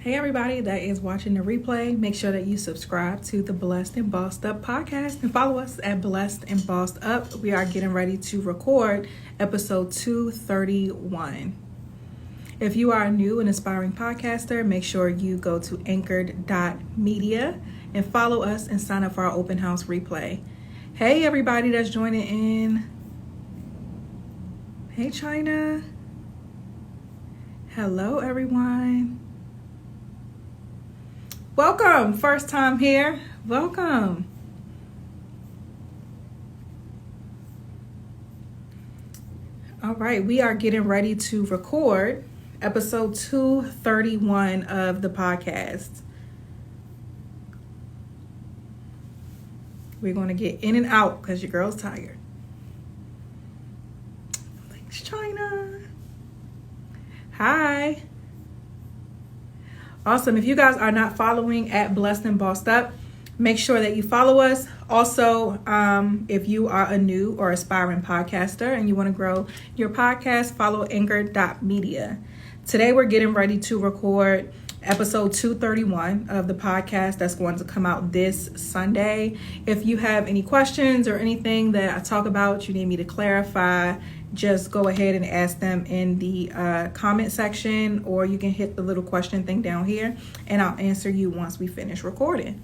Hey everybody that is watching the replay, make sure that you subscribe to the Blessed and Bossed Up podcast and follow us at Blessed and Bossed Up. We are getting ready to record episode 231. If you are a new and aspiring podcaster, make sure you go to anchored.media and follow us and sign up for our open house replay. Hey everybody that's joining in. Hey China. Hello everyone. Welcome. First time here. Welcome. All right. We are getting ready to record episode 231 of the podcast. We're going to get in and out because your girl's tired. Thanks, China. Hi. Awesome. If you guys are not following at Blessed and Bossed Up, make sure that you follow us. Also, if you are a new or aspiring podcaster and you want to grow your podcast, follow anchor.media. Today, we're getting ready to record episode 231 of the podcast that's going to come out this Sunday. If you have any questions or anything that I talk about, you need me to clarify, just go ahead and ask them in the comment section, or you can hit the little question thing down here and I'll answer you once we finish recording.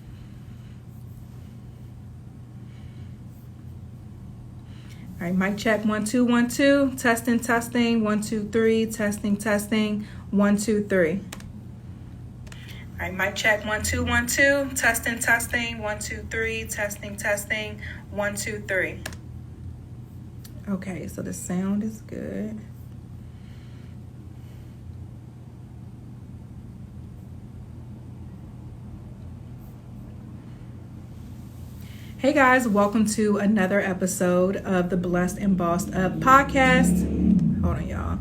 All right, mic check 1 2 1 2, testing 1 2 3, testing 1 2 3. All right, mic check 1 2 1 2, testing 1 2 3, testing 1 2 3. Okay, so the sound is good. Hey guys, welcome to another episode of the Blessed and Bossed Up podcast. Hold on, y'all.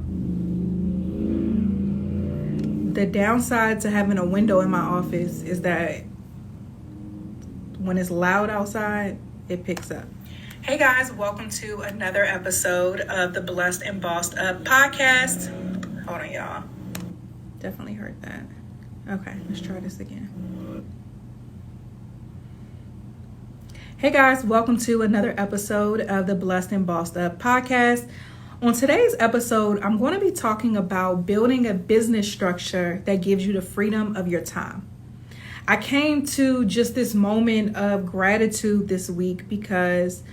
The downside to having a window in my office is that when it's loud outside, it picks up. Hey guys, welcome to another episode of the Blessed and Bossed Up podcast. Hold on, y'all. Definitely heard that. Okay, let's try this again. Hey guys, welcome to another episode of the Blessed and Bossed Up podcast. On today's episode, I'm going to be talking about building a business structure that gives you the freedom of your time. I came to just this moment of gratitude this week because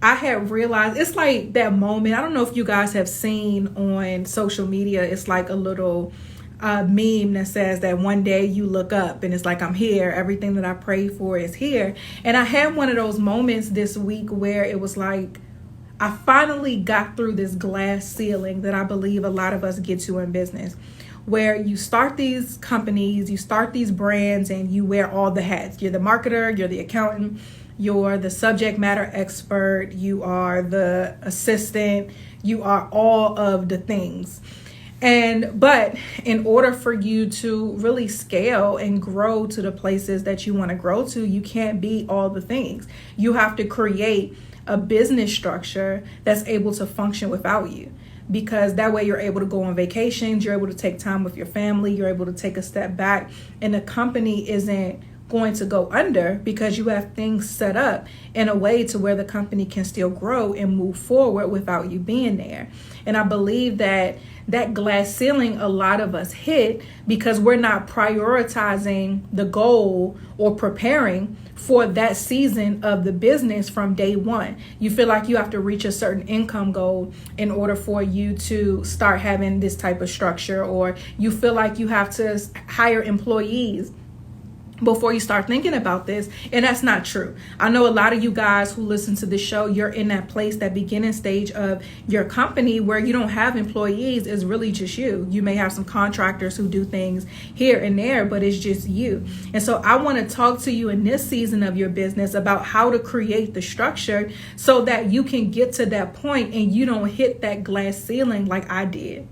I had realized it's like that moment. I don't know if you guys have seen on social media. It's like a little meme that says that one day you look up and it's like, I'm here. Everything that I prayed for is here. And I had one of those moments this week where it was like, I finally got through this glass ceiling that I believe a lot of us get to in business, where you start these companies, you start these brands, and you wear all the hats. You're the marketer, you're the accountant, you're the subject matter expert, you are the assistant, you are all of the things. But in order for you to really scale and grow to the places that you want to grow to, you can't be all the things. You have to create a business structure that's able to function without you, because that way you're able to go on vacations, you're able to take time with your family, you're able to take a step back, and the company isn't going to go under because you have things set up in a way to where the company can still grow and move forward without you being there. And I believe that glass ceiling a lot of us hit because we're not prioritizing the goal or preparing for that season of the business from day one. You feel like you have to reach a certain income goal in order for you to start having this type of structure, or you feel like you have to hire employees before you start thinking about this. And that's not true. I know a lot of you guys who listen to the show, you're in that place, that beginning stage of your company where you don't have employees. It's really just you. You may have some contractors who do things here and there, but it's just you. And so I want to talk to you in this season of your business about how to create the structure so that you can get to that point and you don't hit that glass ceiling like I did.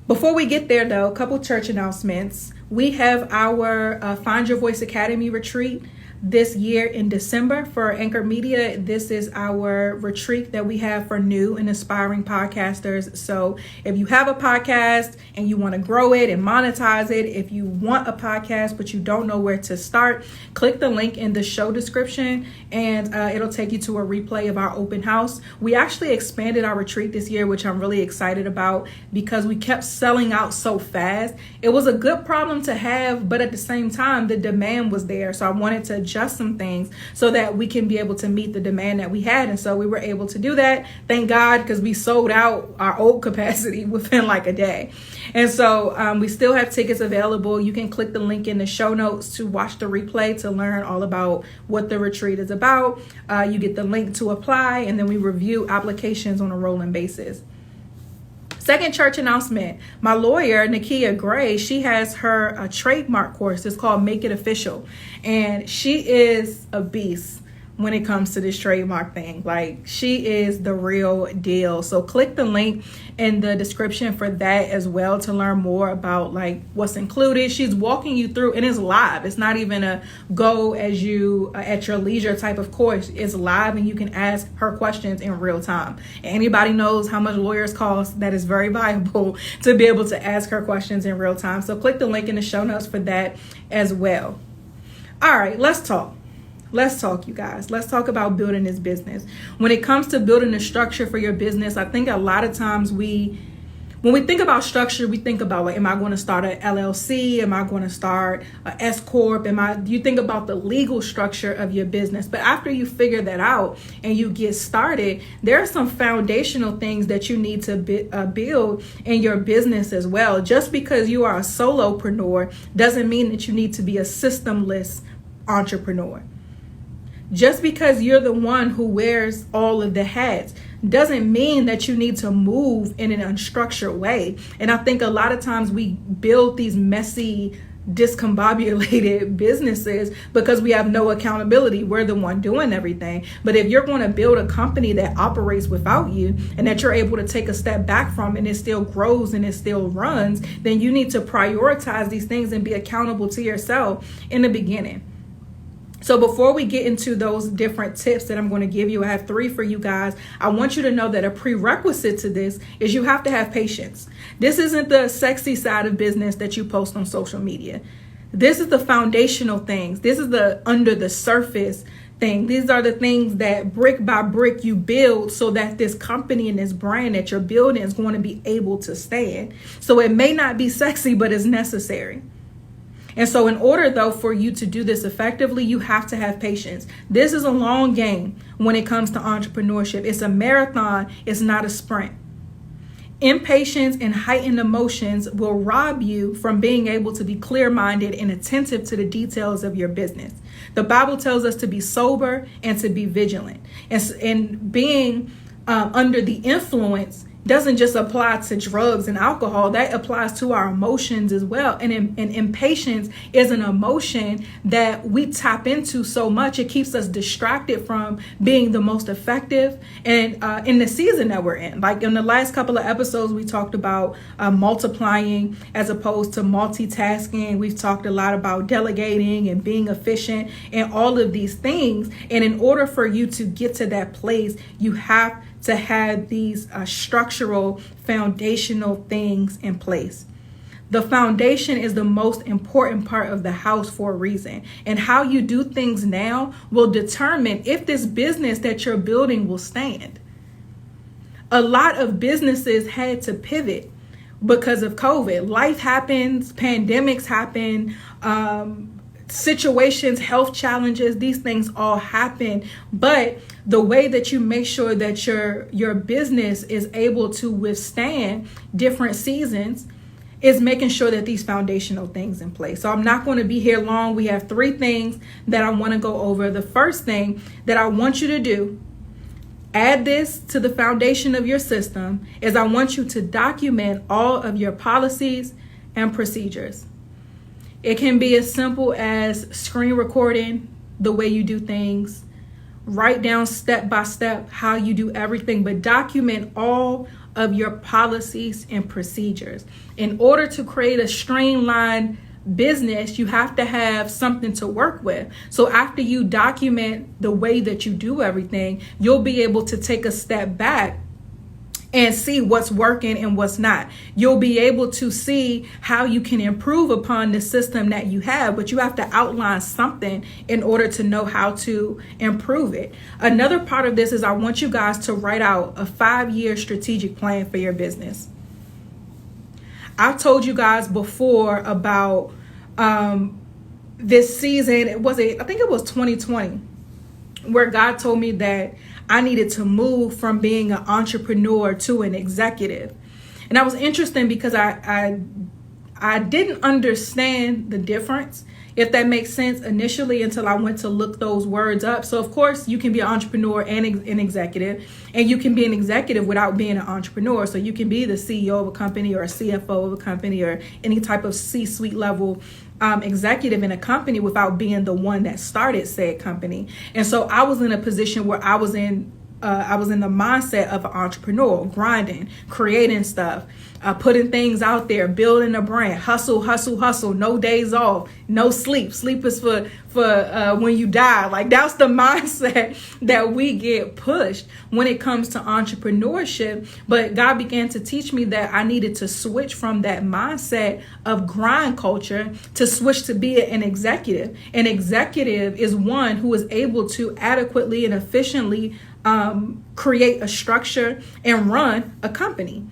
Before we get there, though, a couple church announcements. We have our Find Your Voice Academy retreat this year in December for Anchor Media. This is our retreat that we have for new and aspiring podcasters. So if you have a podcast and you want to grow it and monetize it, if you want a podcast but you don't know where to start, click the link in the show description and it'll take you to a replay of our open house. We actually expanded our retreat this year, which I'm really excited about because we kept selling out so fast. It was a good problem to have, but at the same time, the demand was there. So I wanted to adjust some things so that we can be able to meet the demand that we had. And so we were able to do that. Thank God, because we sold out our old capacity within like a day. And so we still have tickets available. You can click the link in the show notes to watch the replay to learn all about what the retreat is about. You get the link to apply, and then we review applications on a rolling basis. Second church announcement. My lawyer, Nakia Gray, she has her trademark course. It's called Make It Official. And she is a beast when it comes to this trademark thing. Like, she is the real deal. So click the link in the description for that as well to learn more about like what's included. She's walking you through, and it's live. It's not even a go as you at your leisure type of course. It's live, and you can ask her questions in real time. Anybody knows how much lawyers cost. That is very valuable to be able to ask her questions in real time. So click the link in the show notes for that as well. All right, let's talk. Let's talk, you guys. Let's talk about building this business. When it comes to building a structure for your business, I think a lot of times when we think about structure, we think about like, am I going to start an LLC? Am I going to start a S Corp? You think about the legal structure of your business. But after you figure that out and you get started, there are some foundational things that you need to build in your business as well. Just because you are a solopreneur doesn't mean that you need to be a systemless entrepreneur. Just because you're the one who wears all of the hats doesn't mean that you need to move in an unstructured way. And I think a lot of times we build these messy, discombobulated businesses because we have no accountability. We're the one doing everything. But if you're going to build a company that operates without you and that you're able to take a step back from and it still grows and it still runs, then you need to prioritize these things and be accountable to yourself in the beginning. So before we get into those different tips that I'm going to give you, I have 3 for you guys. I want you to know that a prerequisite to this is you have to have patience. This isn't the sexy side of business that you post on social media. This is the foundational things. This is the under the surface thing. These are the things that brick by brick you build so that this company and this brand that you're building is going to be able to stand. So it may not be sexy, but it's necessary. And so in order, though, for you to do this effectively, you have to have patience. This is a long game when it comes to entrepreneurship. It's a marathon. It's not a sprint. Impatience and heightened emotions will rob you from being able to be clear-minded and attentive to the details of your business. The Bible tells us to be sober and to be vigilant. And being under the influence doesn't just apply to drugs and alcohol. That applies to our emotions as well. And impatience is an emotion that we tap into so much. It keeps us distracted from being the most effective and in the season that we're in. Like in the last couple of episodes, we talked about multiplying as opposed to multitasking. We've talked a lot about delegating and being efficient and all of these things. And in order for you to get to that place, you have to have these structural foundational things in place. The foundation is the most important part of the house for a reason. And how you do things now will determine if this business that you're building will stand. A lot of businesses had to pivot because of COVID. Life happens, pandemics happen, situations, health challenges, these things all happen. But the way that you make sure that your business is able to withstand different seasons is making sure that these foundational things in place. So I'm not going to be here long. We have 3 things that I want to go over. The first thing that I want you to do, add this to the foundation of your system, is I want you to document all of your policies and procedures. It can be as simple as screen recording the way you do things, write down step by step how you do everything, but document all of your policies and procedures in order to create a streamlined business, you have to have something to work with. So after you document the way that you do everything, you'll be able to take a step back and see what's working and what's not. You'll be able to see how you can improve upon the system that you have, but you have to outline something in order to know how to improve it. Another part of this is I want you guys to write out a 5-year strategic plan for your business. I've told you guys before about this season. I think it was 2020, where God told me that I needed to move from being an entrepreneur to an executive. And that was interesting because I didn't understand the difference, if that makes sense, initially, until I went to look those words up. So of course you can be an entrepreneur and an executive, and you can be an executive without being an entrepreneur. So you can be the CEO of a company or a CFO of a company or any type of C-suite level executive in a company without being the one that started said company. And so I was in a position where I was in the mindset of an entrepreneur, grinding, creating stuff, putting things out there, building a brand, hustle, no days off, no sleep. Sleep is for when you die. Like, that's the mindset that we get pushed when it comes to entrepreneurship. But God began to teach me that I needed to switch from that mindset of grind culture to switch to be an executive. An executive is one who is able to adequately and efficiently create a structure and run a company.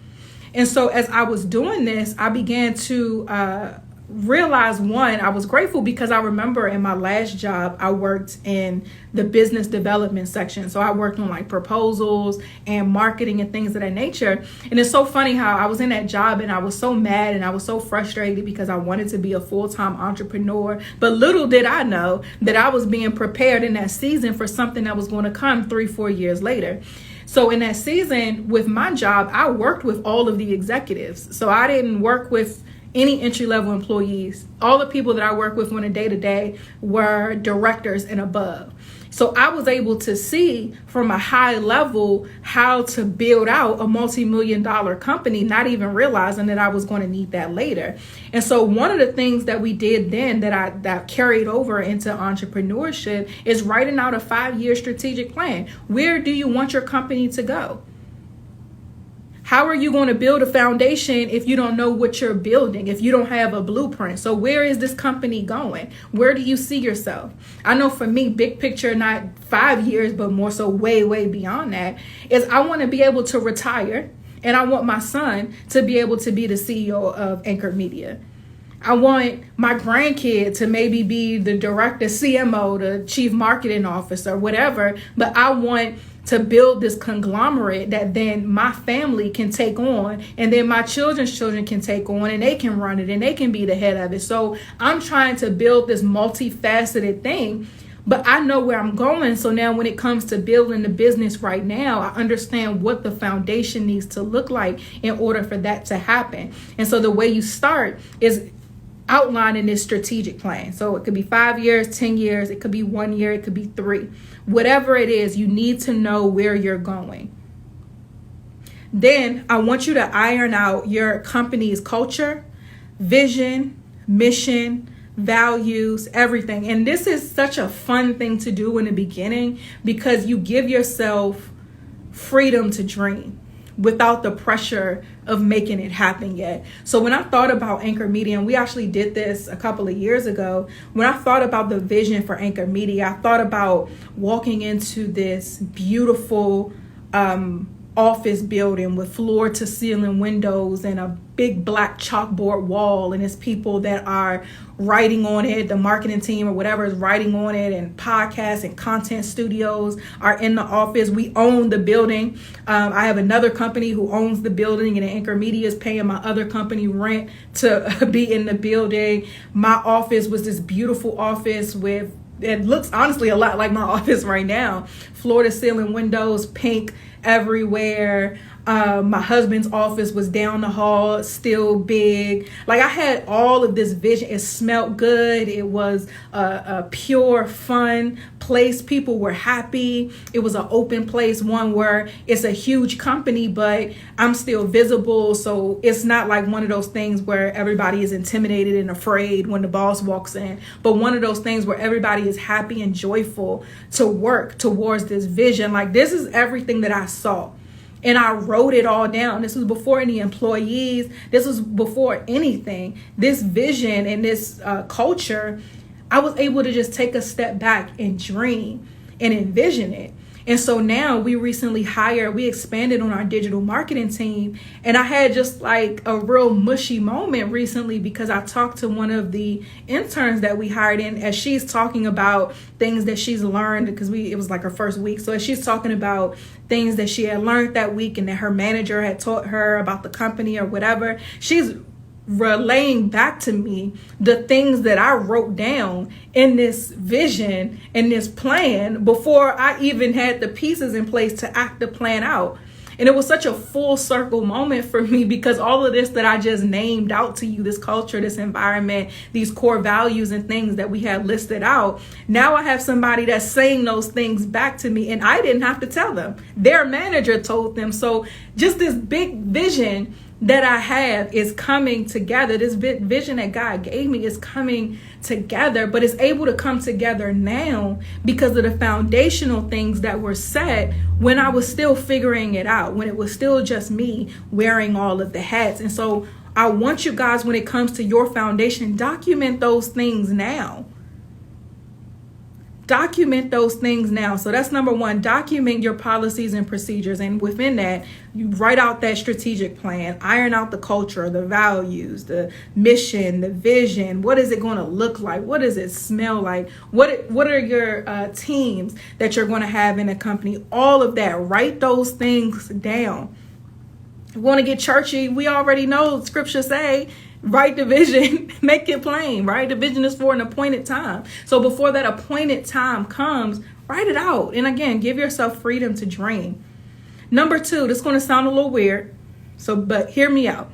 And so as I was doing this, I began to realize, one, I was grateful because I remember in my last job, I worked in the business development section. So I worked on like proposals and marketing and things of that nature. And it's so funny how I was in that job and I was so mad and I was so frustrated because I wanted to be a full-time entrepreneur. But little did I know that I was being prepared in that season for something that was going to come 3-4 years later. So in that season with my job, I worked with all of the executives. So I didn't work with any entry-level employees. All the people that I work with on a day-to-day were directors and above. So I was able to see from a high level how to build out a multi-million-dollar company, not even realizing that I was going to need that later. And so one of the things that we did then that carried over into entrepreneurship is writing out a 5-year strategic plan. Where do you want your company to go? How are you going to build a foundation if you don't know what you're building, if you don't have a blueprint? So where is this company going? Where do you see yourself? I know for me, big picture, not 5 years, but more so way, way beyond that, is I want to be able to retire, and I want my son to be able to be the CEO of Anchor Media. I want my grandkid to maybe be the director, CMO, the chief marketing officer, whatever, but I want to build this conglomerate that then my family can take on, and then my children's children can take on, and they can run it and they can be the head of it. So I'm trying to build this multifaceted thing, but I know where I'm going. So now when it comes to building the business right now, I understand what the foundation needs to look like in order for that to happen. And so the way you start is outlining this strategic plan. So it could be 5 years, 10 years, it could be 1 year, it could be 3. Whatever it is, you need to know where you're going. Then I want you to iron out your company's culture, vision, mission, values, everything. And this is such a fun thing to do in the beginning because you give yourself freedom to dream without the pressure of making it happen yet. So when I thought about Anchor Media, and we actually did this a couple of years ago, when I thought about the vision for Anchor Media, I thought about walking into this beautiful office building with floor to ceiling windows and a big black chalkboard wall, and it's people that are writing on it, the marketing team or whatever is writing on it, and podcasts and content studios are in the office. We own the building. I have another company who owns the building, and Anchor Media is paying my other company rent to be in the building. My office was this beautiful office with, it looks honestly a lot like my office right now, floor to ceiling windows, pink everywhere. My husband's office was down the hall, still big. Like I had all of this vision. It smelled good. It was a pure, fun place. People were happy. It was an open place, one where it's a huge company, but I'm still visible. So it's not like one of those things where everybody is intimidated and afraid when the boss walks in, but one of those things where everybody is happy and joyful to work towards this vision. Like this is everything that I saw. And I wrote it all down. This was before any employees. This was before anything. This vision and this culture, I was able to just take a step back and dream and envision it. And so now we expanded on our digital marketing team. And I had just like a real mushy moment recently because I talked to one of the interns that we hired in as she's talking about things that she's learned because it was like her first week. So as she's talking about things that she had learned that week and that her manager had taught her about the company or whatever, she's relaying back to me the things that I wrote down in this vision and this plan before I even had the pieces in place to act the plan out. And it was such a full circle moment for me because all of this that I just named out to you, this culture, this environment, these core values and things that we had listed out, now I have somebody that's saying those things back to me and I didn't have to tell them. Their manager told them. So just this big vision that I have is coming together. This vision that God gave me is coming together, but it's able to come together now because of the foundational things that were set when I was still figuring it out, when it was still just me wearing all of the hats. And so I want you guys, when it comes to your foundation, document those things now. Document those things now. So that's number one, document your policies and procedures. And within that, you write out that strategic plan, iron out the culture, the values, the mission, the vision. What is it going to look like? What does it smell like? What are your teams that you're going to have in a company? All of that, write those things down. If you want to get churchy, we already know scripture say, write the vision, make it plain, right? The vision is for an appointed time. So before that appointed time comes, write it out. And again, give yourself freedom to dream. Number two, this is going to sound a little weird, but hear me out.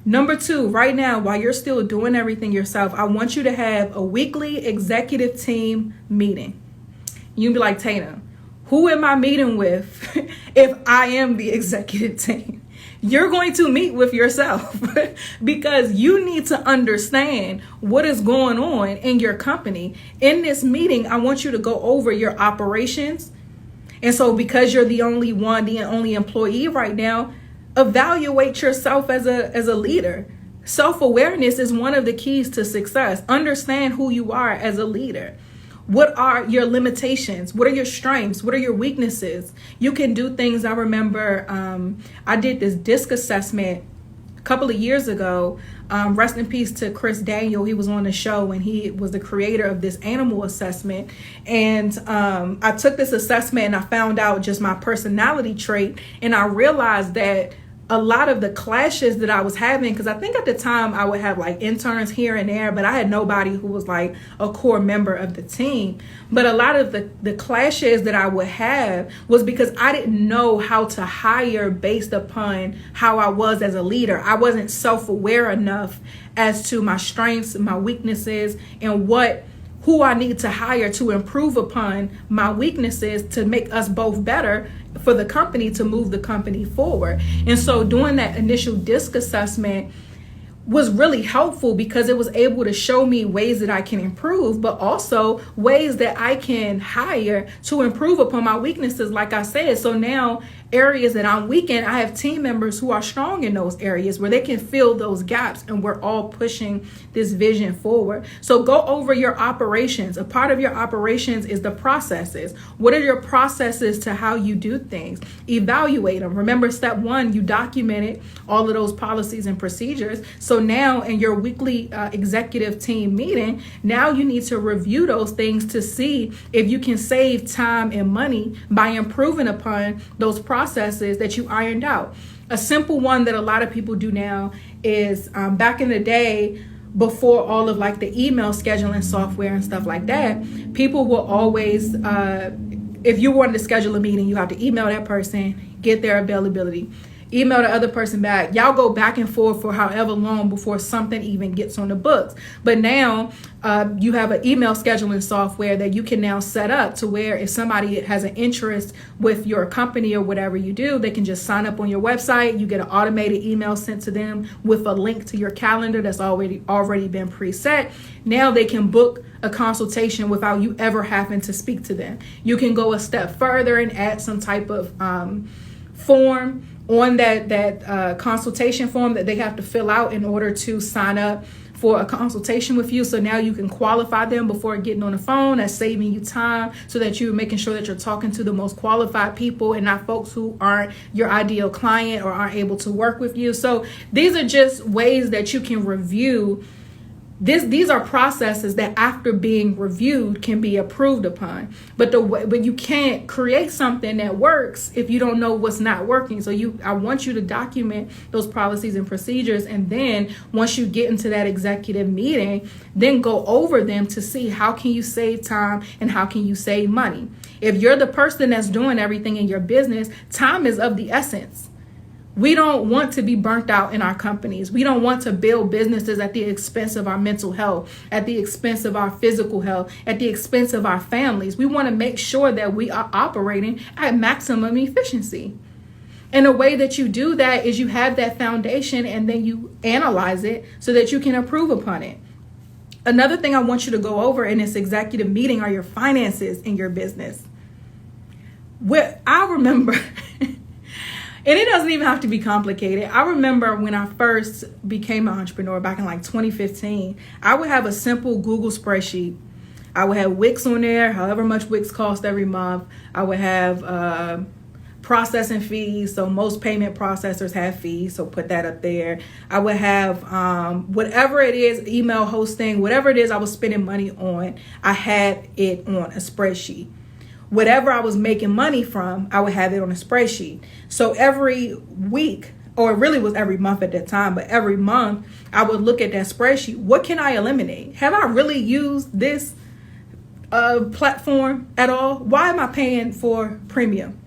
Number two, right now, while you're still doing everything yourself, I want you to have a weekly executive team meeting. You can be like, Tatum, who am I meeting with if I am the executive team? You're going to meet with yourself because you need to understand what is going on in your company. In this meeting, I want you to go over your operations. And so because you're the only employee right now, evaluate yourself as a leader. Self-awareness is one of the keys to success. Understand who you are as a leader. What are your limitations? What are your strengths? What are your weaknesses? You can do things. I remember I did this DISC assessment a couple of years ago. Rest in peace to Chris Daniel. He was on the show and he was the creator of this animal assessment. And I took this assessment and I found out just my personality trait. And I realized that a lot of the clashes that I was having, because I think at the time I would have like interns here and there, but I had nobody who was like a core member of the team. But a lot of the clashes that I would have was because I didn't know how to hire based upon how I was as a leader. I wasn't self-aware enough as to my strengths, my weaknesses, and who I need to hire to improve upon my weaknesses to make us both better for the company, to move the company forward. And so doing that initial DISC assessment was really helpful because it was able to show me ways that I can improve, but also ways that I can hire to improve upon my weaknesses, like I said. So now areas that I'm weak in, I have team members who are strong in those areas where they can fill those gaps, and we're all pushing this vision forward. So go over your operations. A part of your operations is the processes. What are your processes to how you do things? Evaluate them. Remember, step one, you documented all of those policies and procedures. So now in your weekly executive team meeting, now you need to review those things to see if you can save time and money by improving upon those processes that you ironed out. A simple one that a lot of people do now is back in the day, before all of like the email scheduling software and stuff like that, people will always, if you wanted to schedule a meeting, you have to email that person, get their availability. email the other person back. Y'all go back and forth for however long before something even gets on the books. But now you have an email scheduling software that you can now set up to where if somebody has an interest with your company or whatever you do, they can just sign up on your website. You get an automated email sent to them with a link to your calendar that's already been preset. Now they can book a consultation without you ever having to speak to them. You can go a step further and add some type of form on that consultation form that they have to fill out in order to sign up for a consultation with you. So now you can qualify them before getting on the phone. That's saving you time so that you're making sure that you're talking to the most qualified people and not folks who aren't your ideal client or aren't able to work with you. So these are just ways that you can review. These are processes that after being reviewed can be approved upon. But you can't create something that works if you don't know what's not working. So I want you to document those policies and procedures. And then once you get into that executive meeting, then go over them to see how can you save time and how can you save money. If you're the person that's doing everything in your business, time is of the essence. We don't want to be burnt out in our companies. We don't want to build businesses at the expense of our mental health, at the expense of our physical health, at the expense of our families. We want to make sure that we are operating at maximum efficiency. And the way that you do that is you have that foundation and then you analyze it so that you can improve upon it. Another thing I want you to go over in this executive meeting are your finances in your business. I remember... And it doesn't even have to be complicated. I remember when I first became an entrepreneur back in like 2015, I would have a simple Google spreadsheet. I would have Wix on there, however much Wix cost every month. I would have processing fees. So most payment processors have fees. So put that up there. I would have whatever it is, email hosting, whatever it is I was spending money on, I had it on a spreadsheet. Whatever I was making money from, I would have it on a spreadsheet. So every week, or it really was every month at that time, but every month I would look at that spreadsheet. What can I eliminate? Have I really used this platform at all? Why am I paying for premium?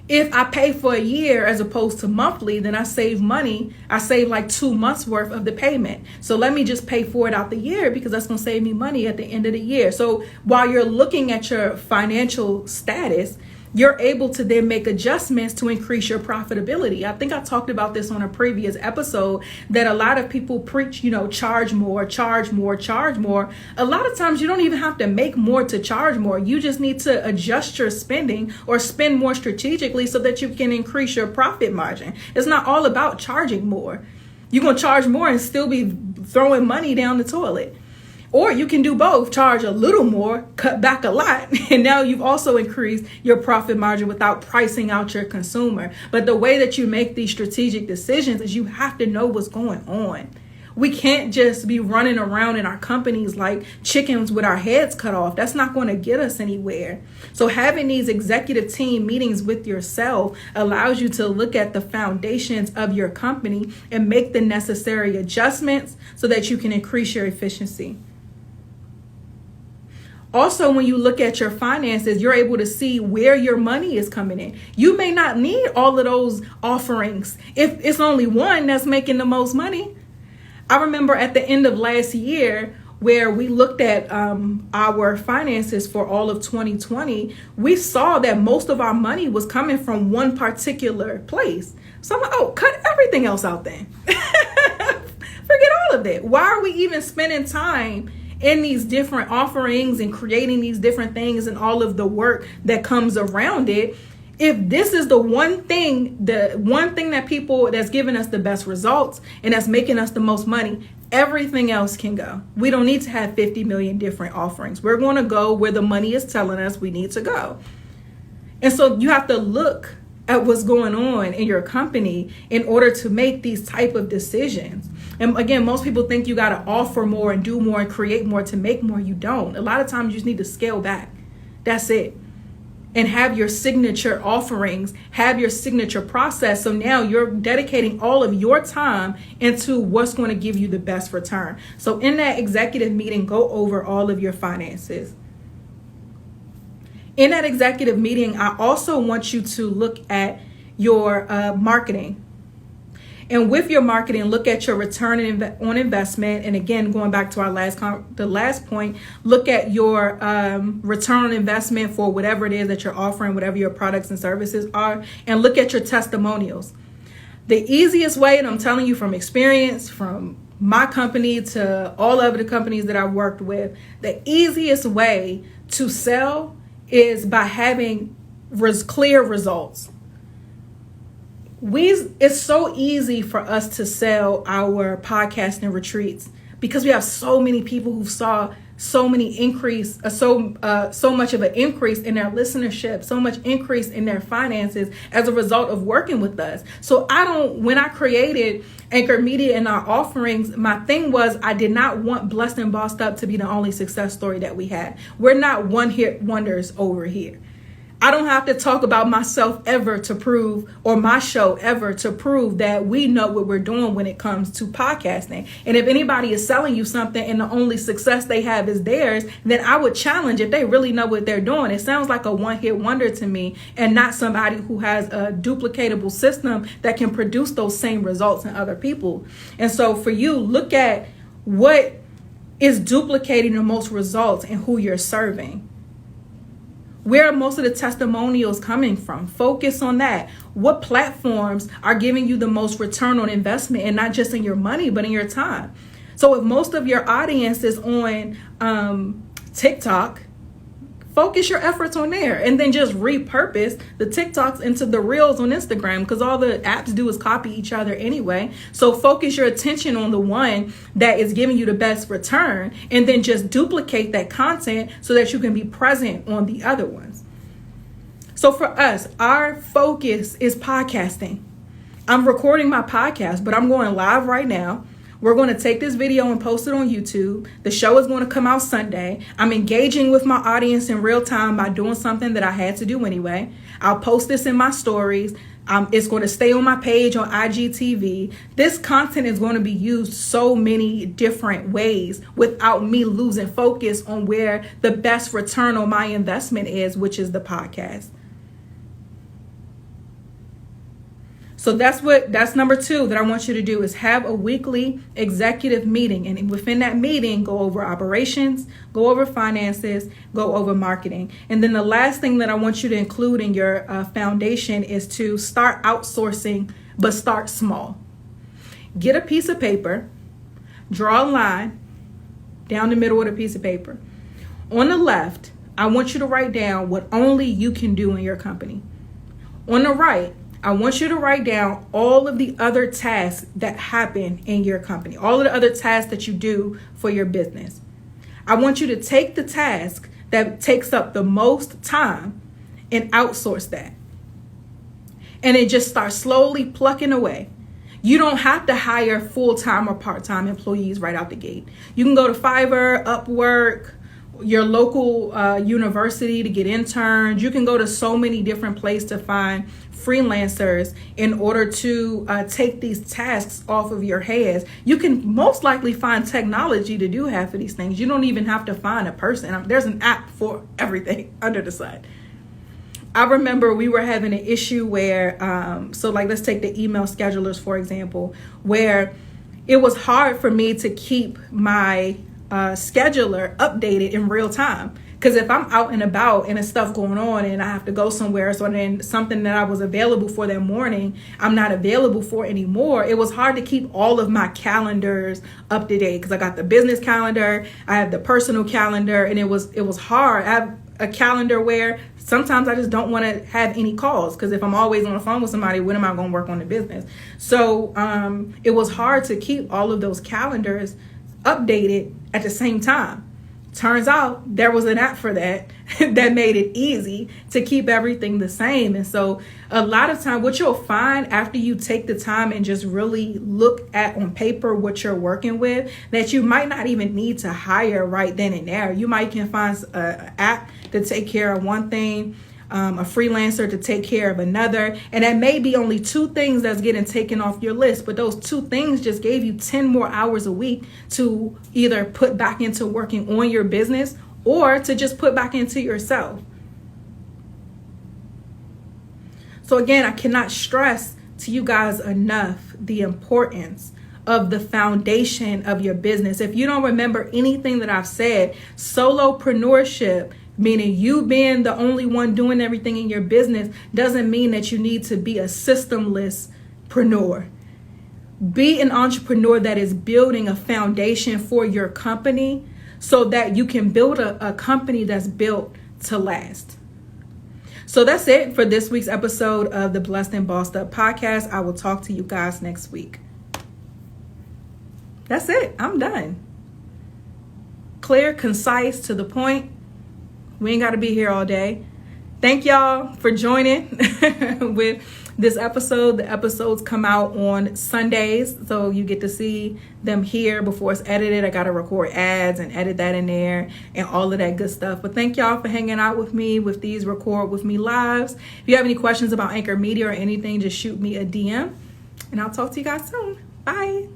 If I pay for a year as opposed to monthly, then I save money. I save like 2 months worth of the payment. So let me just pay for it out the year because that's going to save me money at the end of the year. So while you're looking at your financial status, you're able to then make adjustments to increase your profitability. I think I talked about this on a previous episode that a lot of people preach, charge more, charge more, charge more. A lot of times you don't even have to make more to charge more. You just need to adjust your spending or spend more strategically so that you can increase your profit margin. It's not all about charging more. You're going to charge more and still be throwing money down the toilet. Or you can do both, charge a little more, cut back a lot, and now you've also increased your profit margin without pricing out your consumer. But the way that you make these strategic decisions is you have to know what's going on. We can't just be running around in our companies like chickens with our heads cut off. That's not going to get us anywhere. So having these executive team meetings with yourself allows you to look at the foundations of your company and make the necessary adjustments so that you can increase your efficiency. Also, when you look at your finances, you're able to see where your money is coming in. You may not need all of those offerings if it's only one that's making the most money. I remember at the end of last year where we looked at our finances for all of 2020, we saw that most of our money was coming from one particular place. So I'm like, cut everything else out then. Forget all of that. Why are we even spending time in these different offerings and creating these different things and all of the work that comes around it? If this is the one thing that's giving us the best results and that's making us the most money, everything else can go. We don't need to have 50 million different offerings. We're going to go where the money is telling us we need to go. And so you have to look at what's going on in your company in order to make these type of decisions. And again, most people think you got to offer more and do more and create more to make more. You don't. A lot of times you just need to scale back. That's it. And have your signature offerings, have your signature process. So now you're dedicating all of your time into what's going to give you the best return. So in that executive meeting, go over all of your finances. In that executive meeting, I also want you to look at your marketing. And with your marketing, look at your return on investment. And again, going back to our the last point, look at your return on investment for whatever it is that you're offering, whatever your products and services are, and look at your testimonials. The easiest way, and I'm telling you from experience, from my company to all of the companies that I've worked with, the easiest way to sell is by having clear results. It's so easy for us to sell our podcasting retreats because we have so many people who saw so much of an increase in their listenership, so much increase in their finances as a result of working with us. So when I created Anchor Media and our offerings, my thing was I did not want Blessed and Bossed Up to be the only success story that we had. We're not one-hit wonders over here. I don't have to talk about myself ever to prove, or my show ever to prove that we know what we're doing when it comes to podcasting. And if anybody is selling you something and the only success they have is theirs, then I would challenge if they really know what they're doing. It sounds like a one-hit wonder to me, and not somebody who has a duplicatable system that can produce those same results in other people. And so for you, look at what is duplicating the most results and who you're serving. Where are most of the testimonials coming from? Focus on that. What platforms are giving you the most return on investment, and not just in your money, but in your time? So if most of your audience is on TikTok, focus your efforts on there, and then just repurpose the TikToks into the Reels on Instagram, because all the apps do is copy each other anyway. So focus your attention on the one that is giving you the best return, and then just duplicate that content so that you can be present on the other ones. So for us, our focus is podcasting. I'm recording my podcast, but I'm going live right now. We're going to take this video and post it on YouTube. The show is going to come out Sunday. I'm engaging with my audience in real time by doing something that I had to do anyway. I'll post this in my stories. It's going to stay on my page on IGTV. This content is going to be used so many different ways without me losing focus on where the best return on my investment is, which is the podcast. So that's number 2 that I want you to do, is have a weekly executive meeting. And within that meeting, go over operations, go over finances, go over marketing. And then the last thing that I want you to include in your foundation is to start outsourcing, but start small. Get a piece of paper, draw a line down the middle of the piece of paper. On the left, I want you to write down what only you can do in your company. On the right, I want you to write down all of the other tasks that happen in your company, all of the other tasks that you do for your business. I want you to take the task that takes up the most time and outsource that. And then just start slowly plucking away. You don't have to hire full-time or part-time employees right out the gate. You can go to Fiverr, Upwork, your local university to get interns. You can go to so many different places to find freelancers in order to take these tasks off of your heads. You can most likely find technology to do half of these things. You don't even have to find a person. There's an app for everything under the sun. I remember we were having an issue where, let's take the email schedulers, for example, where it was hard for me to keep my scheduler updated in real time. Because if I'm out and about and there's stuff going on and I have to go somewhere, so then something that I was available for that morning, I'm not available for anymore. It was hard to keep all of my calendars up to date because I got the business calendar, I have the personal calendar, and it was hard. I have a calendar where sometimes I just don't want to have any calls, because if I'm always on the phone with somebody, when am I going to work on the business? So it was hard to keep all of those calendars updated at the same time. Turns out there was an app for that that made it easy to keep everything the same. And so a lot of time what you'll find after you take the time and just really look at on paper what you're working with, that you might not even need to hire right then and there. You might can find an app to take care of one thing, a freelancer to take care of another. And that may be only 2 things that's getting taken off your list, but those 2 things just gave you 10 more hours a week to either put back into working on your business or to just put back into yourself. So again, I cannot stress to you guys enough the importance of the foundation of your business. If you don't remember anything that I've said, solopreneurship, meaning you being the only one doing everything in your business, doesn't mean that you need to be a systemless-preneur. Be an entrepreneur that is building a foundation for your company so that you can build a company that's built to last. So that's it for this week's episode of the Blessed and Bossed Up podcast. I will talk to you guys next week. That's it. I'm done. Clear, concise, to the point. We ain't got to be here all day. Thank y'all for joining with this episode. The episodes come out on Sundays, so you get to see them here before it's edited. I got to record ads and edit that in there and all of that good stuff. But thank y'all for hanging out with me with these Record With Me lives. If you have any questions about Anchor Media or anything, just shoot me a DM and I'll talk to you guys soon. Bye.